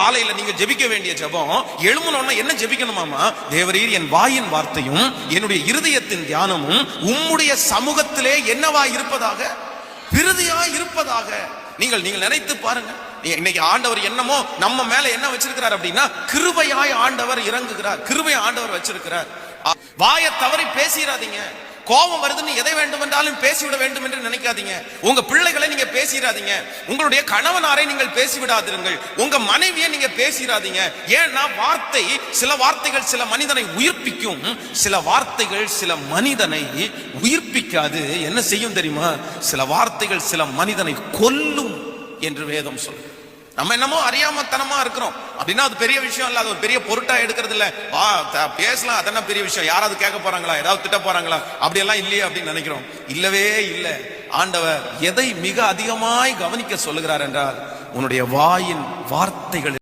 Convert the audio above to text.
காலையில நீங்க ஜெபிக்க வேண்டிய ஜெபம் எழும்பணும்னா என்ன ஜெபிக்கணுமாமா? தேவரீர், என் வாயின் வார்த்தையும் என்னுடைய இருதயத்தின் தியானமும் உம்முடைய சமூகத்திலே என்னவா இருப்பதாக, விருதியா இருப்பதாக. நீங்கள் நினைத்து பாருங்க. இன்னைக்கு ஆண்டவர் என்னமோ நம்ம மேல என்ன வச்சிருக்கிறார் அப்படின்னா, கிருபையாய் ஆண்டவர் இறங்குகிறார், கிருபை ஆண்டவர் வச்சிருக்கிறார். வாயை தவறி பேசிடாதீங்க. கோபம் வருதுன்னு எதை வேண்டும் என்றாலும் பேசிவிட வேண்டும் என்று நினைக்காதீங்க. உங்க பிள்ளைகளை நீங்க பேசிடாதீங்க. உங்களுடைய கணவனாரை நீங்கள் பேசிவிடாதீர்கள். உங்க மனைவியை நீங்க பேசிடாதீங்க. ஏன்னா வார்த்தை, சில வார்த்தைகள் சில மனிதனை உயிர்ப்பிக்கும், சில வார்த்தைகள் சில மனிதனை உயிர்ப்பிக்காது. என்ன செய்யும் தெரியுமா? சில வார்த்தைகள் சில மனிதனை கொல்லும் என்று வேதம் சொல்லுது. நம்ம என்னமோ அறியாமத்தனமா இருக்கிறோம் அப்படின்னா அது பெரிய விஷயம் இல்ல, அது ஒரு பெரிய பொருட்டா எடுக்கிறது இல்ல. பேசலாம், அதென்ன பெரிய விஷயம், யாராவது கேட்க போறாங்களா, ஏதாவது திட்ட போறாங்களா, அப்படியெல்லாம் இல்லையே அப்படின்னு நினைக்கிறோம். இல்லவே இல்லை. ஆண்டவர் எதை மிக அதிகமாய் கவனிக்க சொல்லுகிறார் என்றால், உன்னுடைய வாயின் வார்த்தைகள்